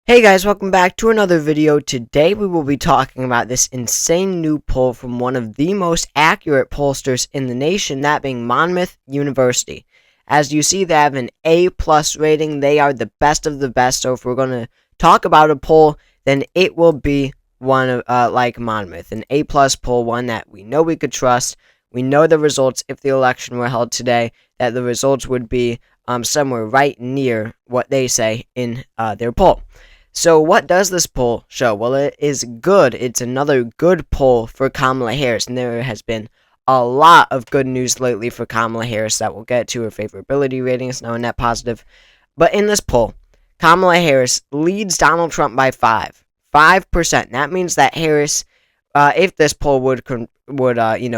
Hey guys, welcome back to another video. Today we will be talking about this insane new poll from one of the most accurate pollsters in the nation, that being Monmouth University. As you see, they have an A+ rating. They are the best of the best. So if we're going to talk about a poll, then it will be one of like Monmouth, an A+ poll, one that we know we could trust. We know the results if the election were held today, that the results would be somewhere right near what they say in their poll. So what does this poll show? Well, it is good. It's another good poll for Kamala Harris, and there has been a lot of good news lately for Kamala Harris that we'll get to. Her favorability rating is now a net positive. But in this poll, Kamala Harris leads Donald Trump by 5%. That means that Harris, if this poll would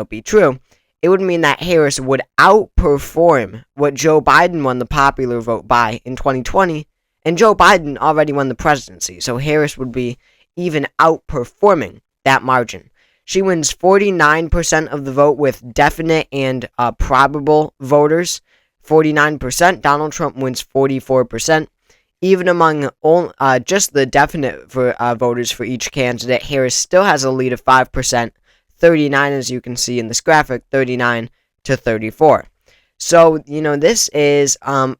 be true, it would mean that Harris would outperform what Joe Biden won the popular vote by in 2020. And Joe Biden already won the presidency, so Harris would be even outperforming that margin. She wins 49% of the vote with definite and probable voters. 49%. Donald Trump wins 44%. Even among just the definite voters for each candidate, Harris still has a lead of 5%. 39, as you can see in this graphic, 39 to 34. So, this is,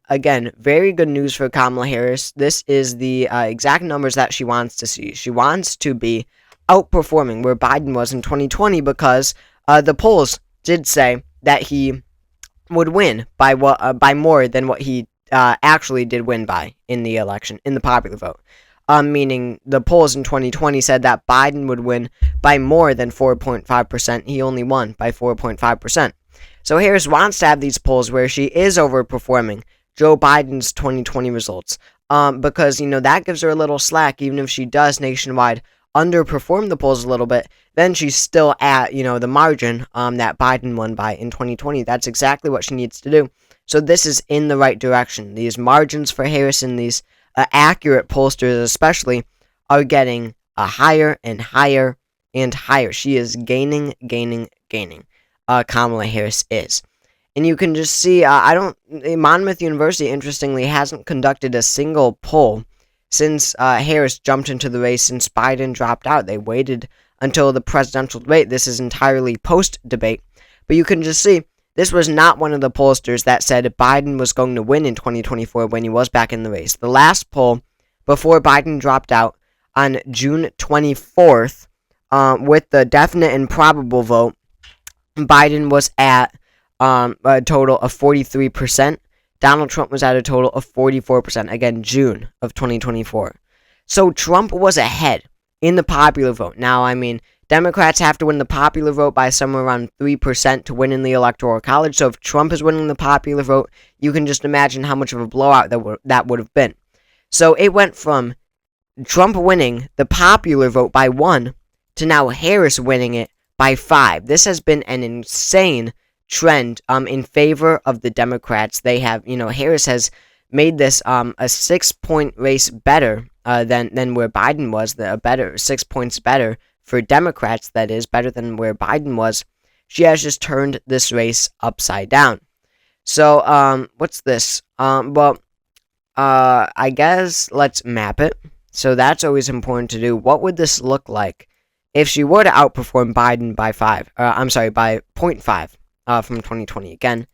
again, very good news for Kamala Harris. This is the exact numbers that she wants to see. She wants to be outperforming where Biden was in 2020 because the polls did say that he would win by more than what he actually did win by in the election, in the popular vote. Meaning the polls in 2020 said that Biden would win by more than 4.5%. He only won by 4.5%. So Harris wants to have these polls where she is overperforming Joe Biden's 2020 results, because, that gives her a little slack. Even if she does nationwide underperform the polls a little bit, then she's still at, the margin that Biden won by in 2020. That's exactly what she needs to do. So this is in the right direction. These margins for Harris and these accurate pollsters especially are getting higher and higher and higher. She is gaining. Kamala Harris is. And you can just see, Monmouth University, interestingly, hasn't conducted a single poll since Harris jumped into the race, since Biden dropped out. They waited until the presidential debate. This is entirely post-debate. But you can just see, this was not one of the pollsters that said Biden was going to win in 2024 when he was back in the race. The last poll, before Biden dropped out on June 24th, with the definite and probable vote, Biden was at a total of 43%. Donald Trump was at a total of 44%. Again, June of 2024. So Trump was ahead in the popular vote. Now, Democrats have to win the popular vote by somewhere around 3% to win in the Electoral College. So if Trump is winning the popular vote, you can just imagine how much of a blowout that would have been. So it went from Trump winning the popular vote by 1 to now Harris winning it by 5. This has been an insane trend in favor of the Democrats. They have, Harris has made this a 6-point race better than where Biden was. A better 6 points better for Democrats. That is better than where Biden was. She has just turned this race upside down. So what's this? I guess let's map it. So that's always important to do. What would this look like if she were to outperform Biden by by 0.5 from 2020? Again,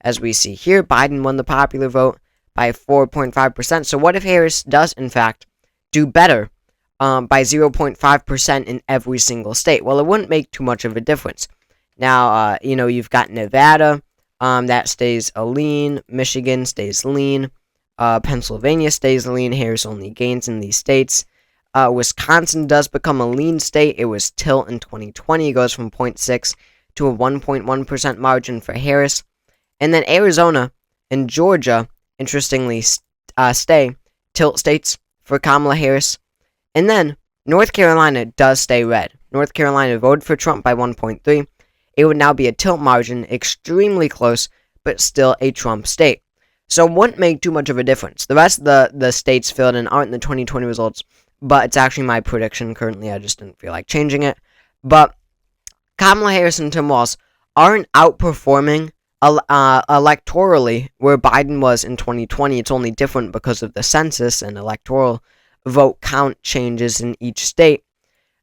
as we see here, Biden won the popular vote by 4.5%. So what if Harris does, in fact, do better by 0.5% in every single state? Well, it wouldn't make too much of a difference. Now, you've got Nevada, that stays lean. Michigan stays lean. Pennsylvania stays lean. Harris only gains in these states. Wisconsin does become a lean state. It was tilt in 2020. It goes from 0.6 to a 1.1% margin for Harris. And then Arizona and Georgia, interestingly, stay tilt states for Kamala Harris. And then North Carolina does stay red. North Carolina voted for Trump by 1.3. It would now be a tilt margin, extremely close, but still a Trump state. So it wouldn't make too much of a difference. The rest of the states filled in aren't in the 2020 results, but it's actually my prediction currently. I just didn't feel like changing it. But Kamala Harris and Tim Walz aren't outperforming electorally where Biden was in 2020. It's only different because of the census and electoral vote count changes in each state.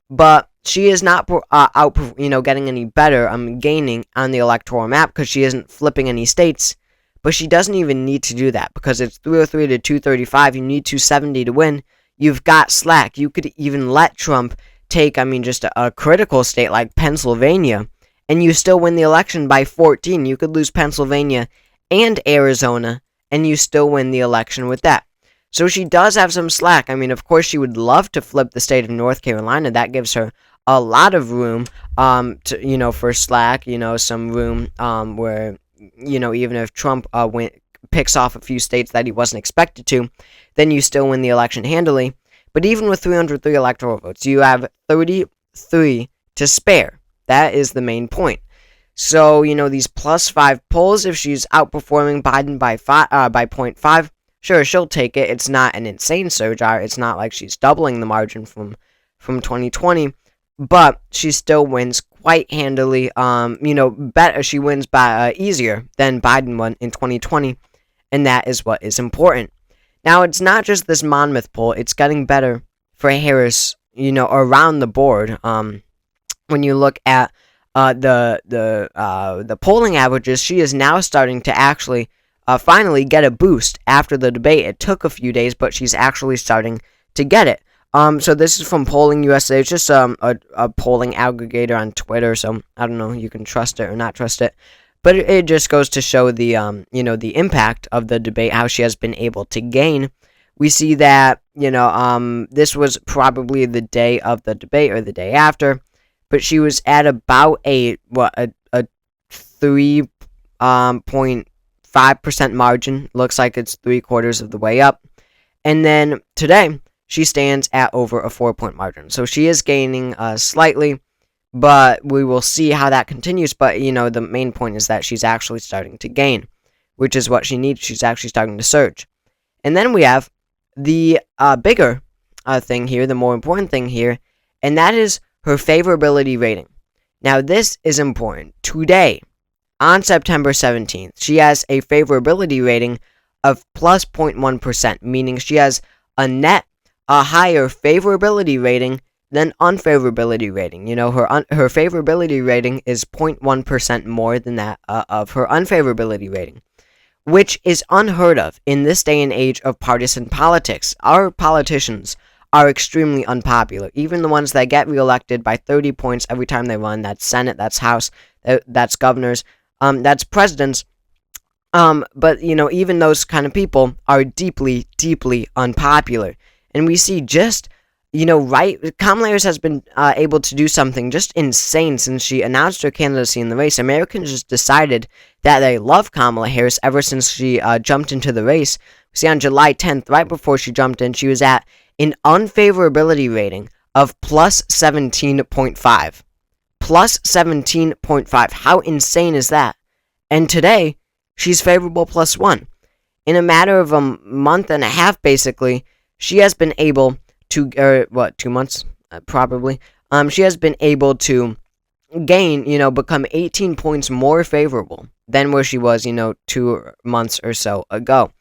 But she is not getting any better, gaining on the electoral map because she isn't flipping any states. But she doesn't even need to do that because it's 303 to 235. You need 270 to win. You've got slack. You could even let Trump take, just a critical state like Pennsylvania, and you still win the election by 14. You could lose Pennsylvania and Arizona, and you still win the election with that. So she does have some slack. Of course, she would love to flip the state of North Carolina. That gives her a lot of room, for slack. Some room, where, even if Trump picks off a few states that he wasn't expected to, then you still win the election handily. But even with 303 electoral votes, you have 33 to spare. That is the main point. So, these +5 polls, if she's outperforming Biden by 0.5, sure, she'll take it. It's not an insane surge. It's not like she's doubling the margin from 2020, but she still wins quite handily. Better, she wins by easier than Biden won in 2020, and that is what is important. Now, it's not just this Monmouth poll. It's getting better for Harris, around the board. When you look at the polling averages, she is now starting to actually finally get a boost after the debate. It took a few days, but she's actually starting to get it. So this is from Polling USA. It's just a polling aggregator on Twitter, so I don't know, you can trust it or not trust it. But it just goes to show the the impact of the debate, how she has been able to gain. We see that, this was probably the day of the debate or the day after, but she was at about a 3.5% margin. Looks like it's 3/4 of the way up. And then today, she stands at over a 4-point margin. So she is gaining slightly, but we will see how that continues. But, the main point is that she's actually starting to gain, which is what she needs. She's actually starting to surge. And then we have the bigger thing here, the more important thing here, and that is her favorability rating. Now, this is important. Today, on September 17th, she has a favorability rating of plus 0.1%, meaning she has a higher favorability rating than unfavorability rating. Her favorability rating is 0.1% more than that of her unfavorability rating, which is unheard of in this day and age of partisan politics. Our politicians are extremely unpopular. Even the ones that get reelected by 30 points every time they run, that's Senate, that's House, that's governors, that's presidents. But, even those kind of people are deeply, deeply unpopular. And we see just, Kamala Harris has been able to do something just insane since she announced her candidacy in the race. Americans just decided that they love Kamala Harris ever since she jumped into the race. See, on July 10th, right before she jumped in, she was at an unfavorability rating of plus 17.5. Plus 17.5. How insane is that? And today, she's favorable plus 1. In a matter of a month and a half, basically, she has been able to, 2 months, probably, she has been able to gain, become 18 points more favorable than where she was, 2 months or so ago,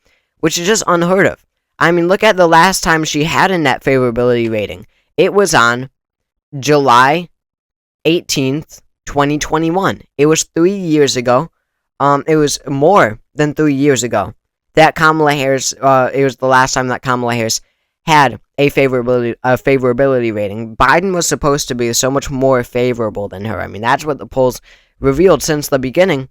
which is just unheard of. Look at the last time she had a net favorability rating. It was on July 18th, 2021. It was 3 years ago. It was more than 3 years ago that Kamala Harris, it was the last time that Kamala Harris had a favorability rating. Biden was supposed to be so much more favorable than her. That's what the polls revealed since the beginning.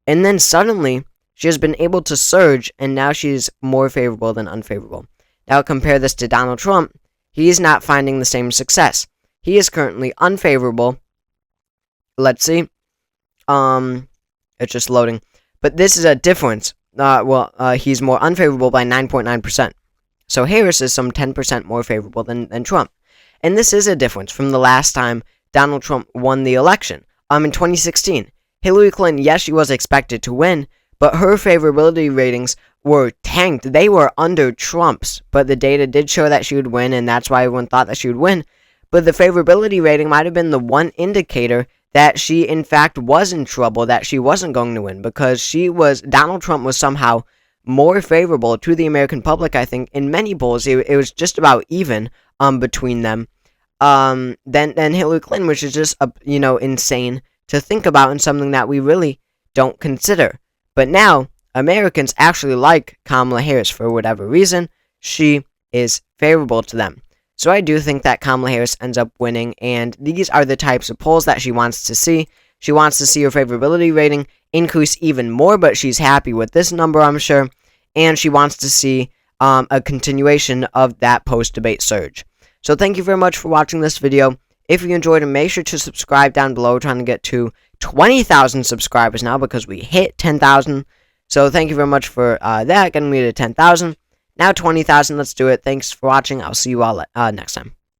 And then suddenly, she has been able to surge, and now she's more favorable than unfavorable. Now compare this to Donald Trump. He is not finding the same success. He is currently unfavorable. Let's see. It's just loading. But this is a difference. He's more unfavorable by 9.9%. So Harris is some 10% more favorable than Trump. And this is a difference from the last time Donald Trump won the election. In 2016. Hillary Clinton, yes, she was expected to win, but her favorability ratings were tanked. They were under Trump's, but the data did show that she would win, and that's why everyone thought that she would win. But the favorability rating might have been the one indicator that she, in fact, was in trouble, that she wasn't going to win, because Donald Trump was somehow more favorable to the American public. I think in many polls it was just about even between them than Hillary Clinton, which is just insane to think about and something that we really don't consider. But now Americans actually like Kamala Harris for whatever reason. She is favorable to them. So I do think that Kamala Harris ends up winning, and these are the types of polls that she wants to see. She wants to see her favorability rating increase even more, but she's happy with this number, I'm sure, and she wants to see a continuation of that post-debate surge. So thank you very much for watching this video. If you enjoyed it, make sure to subscribe down below. We're trying to get to 20,000 subscribers now because we hit 10,000. So thank you very much for that, getting me to 10,000. Now 20,000, let's do it. Thanks for watching. I'll see you all next time.